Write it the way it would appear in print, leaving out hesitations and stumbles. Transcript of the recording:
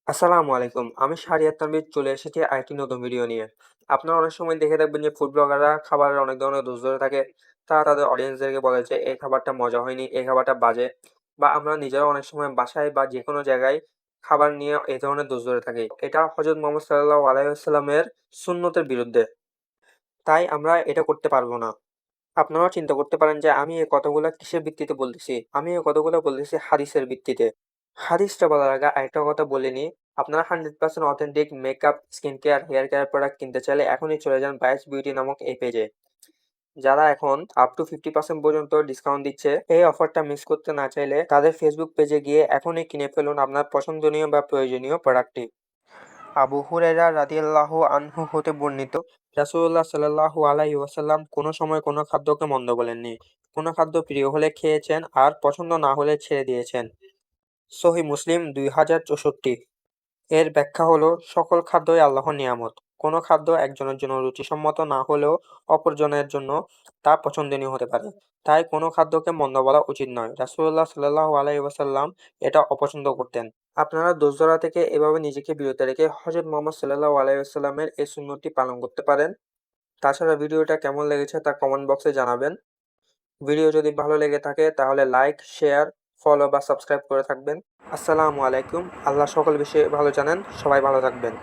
আসসালামু আলাইকুম। আমি শাহরিয়ার তানভীর চলে এসেছি আরেকটি নতুন ভিডিও নিয়ে। আপনারা অনেক সময় দেখে থাকবেন যে ফুড ব্লগাররা খাবারের অনেক ধরনের দোষ ধরে থাকে। তারা তাদের অডিয়েন্সদেরকে বলে যে এই খাবারটা মজা হয়নি, এই খাবারটা বাজে। বা আমরা নিজেরাও অনেক সময় বাসায় বা যেকোনো জায়গায় খাবার নিয়ে এই ধরনের দোষ ধরে থাকি। এটা হযরত মুহাম্মদ সাল্লাল্লাহু আলাইহি ওয়াসাল্লামের সুন্নতের বিরুদ্ধে। তাই আমরা এটা করতে পারব না। আপনারাও চিন্তা করতে পারেন যে আমি এই কথাগুলা কিসের ভিত্তিতে বলতেছি? আমি এই কথাগুলো বলতেছি হাদিসের ভিত্তিতে। হাদিসটা বলার আগে আরেকটা কথা বলে নিই। আপনারা 100% authentic makeup, skin care, hair care product কিনতে চাইলে এখনই চলে যান বাইস বিউটি নামক এই পেজে। যারা এখন আপ টু 50% পর্যন্ত ডিসকাউন্ট দিচ্ছে। এই অফারটা মিস করতে না চাইলে তাদের ফেসবুক পেজে গিয়ে এখনই কিনে ফেলুন আপনার পছন্দনীয় বা প্রয়োজনীয় প্রোডাক্টটি। আবু হুরায়রা রাদিয়াল্লাহু আনহু হতে বর্ণিত, রাসূলুল্লাহ সাল্লাল্লাহু আলাইহি ওয়াসাল্লাম কোনো সময় কোনো খাদ্যকে মন্দ বলেননি। কোনো খাদ্য প্রিয় হলে খেয়েছেন আর পছন্দ না হলে ছেড়ে দিয়েছেন। সহিহ মুসলিম 2064। এর ব্যাখ্যা হলো সকল খাদ্যই আল্লাহর নিয়ামত। কোনো খাদ্য একজনের জন্য রুচিসম্মত না হলেও অপরজনের জন্য তা পছন্দনীয় হতে পারে। তাই কোনো খাদ্যকে মন্দ বলা উচিত নয়। রাসূলুল্লাহ সাল্লাল্লাহু আলাইহি ওয়াসাল্লাম এটা অপছন্দ করতেন। আপনারা দোষ ধরা থেকে এভাবে নিজেকে বিরত রেখে হযরত মুহাম্মদ সাল্লাল্লাহু আলাইহি ওয়াসাল্লামের এই সুন্নতটি পালন করতে পারেন। তাছাড়া ভিডিওটা কেমন লেগেছে তা কমেন্ট বক্সে জানাবেন। ভিডিও যদি ভালো লেগে থাকে তাহলে লাইক, শেয়ার, ফলো বা সাবস্ক্রাইব করে থাকবেন। আসসালামু আলাইকুম। আল্লাহ সকল বিষয়ে ভালো জানেন। সবাই ভালো থাকবেন।